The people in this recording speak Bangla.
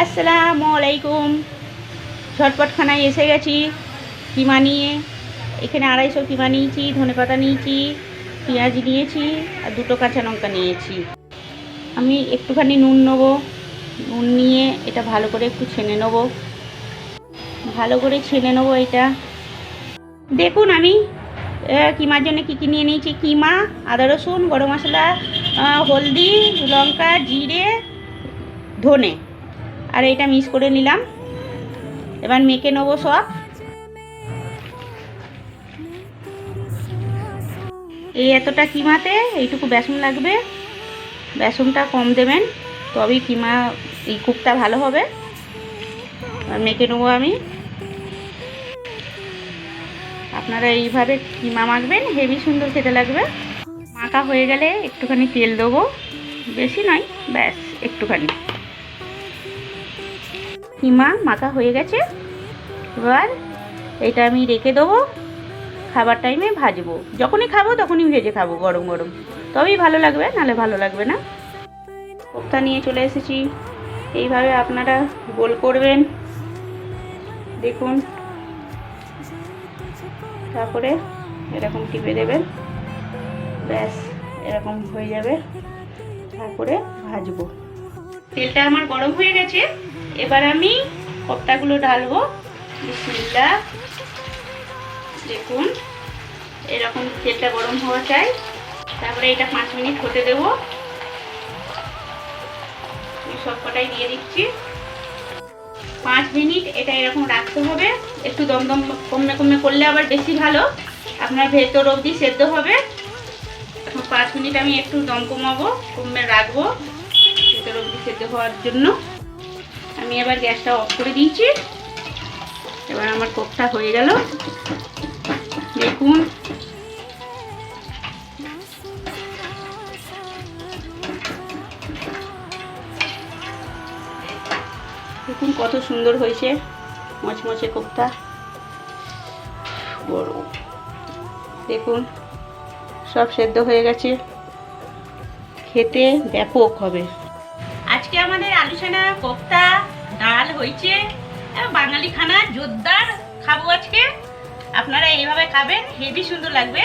আসসালামু আলাইকুম। ঝটপট খানায় এসে গেছি কিমা নিয়ে। এখানে 250 কিমা নিয়েছি, ধনেপাতা নিয়েছি, পেঁয়াজ নিয়েছি আর 2টো কাঁচা লঙ্কা নিয়েছি। আমি একটুখানি নুন নেবো। নুন নিয়ে এটা ভালো করে একটু ছেনে নেবো। ভালো করে ছেনে নেবো এটা। দেখুন আমি কিমার জন্য কী কী নিয়ে নিয়েছি। কিমা, আদা রসুন, গরম মশলা, হলদি, লঙ্কা, জিরে, ধনে, আর এটা মিক্স করে নিলাম। এবার মেখে নেবো সব। এই এতটা কিমাতে এইটুকু বেসন লাগবে। বেসনটা কম দেবেন, তবেই কিমা এই কুকটা ভালো হবে। আর মেখে নেবো আমি। আপনারা এইভাবে কিমা মাখবেন, হেভি সুন্দর খেতে লাগবে। মাখা হয়ে গেলে একটুখানি তেল দেবো, বেশি নয়, ব্যাস একটুখানি। কিমা মাখা হয়ে গেছে। এবার এটা আমি রেখে দেবো, খাবার টাইমে ভাজবো। যখনই খাবো তখনই ভেজে খাবো, গরম গরম, তবেই ভালো লাগবে, নাহলে ভালো লাগবে না। কোপ্তা নিয়ে চলে এসেছি। এইভাবে আপনারা গোল করবেন, দেখুন। তারপরে এরকম টিপে দেবেন, ব্যাস এরকম হয়ে যাবে। তারপরে ভাজবো। তেলটা আমার গরম হয়ে গেছে। এবার আমি কোপ্তাগুলো ঢালবো। বিসমিল্লাহ। দেখুন এরকম তেলটা গরম হওয়া চাই। তারপরে এটা 5 মিনিট হতে দেবো। সব কটাই দিয়ে দিচ্ছি। 5 মিনিট এটা এরকম রাখতে হবে। একটু দমদম কমে কমে করলে আবার বেশি ভালো, আপনার ভেতর অবধি সেদ্ধ হবে। এখন 5 মিনিট আমি একটু দম কমাবো, কমে রাখবো ভেতর অবধি সেদ্ধ হওয়ার জন্য। আমি এবার গ্যাসটা অফ করে দিয়েছি। এবার আমার কোপ্তা হয়ে গেল, দেখুন। দেখুন কত সুন্দর হয়েছে, মচমচে কোপ্তা। বড় দেখুন সব সেদ্ধ হয়ে গেছে, খেতে ব্যাপক হবে। আজকে আমাদের আলু ছানা, কোপ্তা, ডাল হয়েছে। বাঙালি খানা জোরদার খাবো আজকে। আপনারা এইভাবে খাবেন, হেভি সুন্দর লাগবে।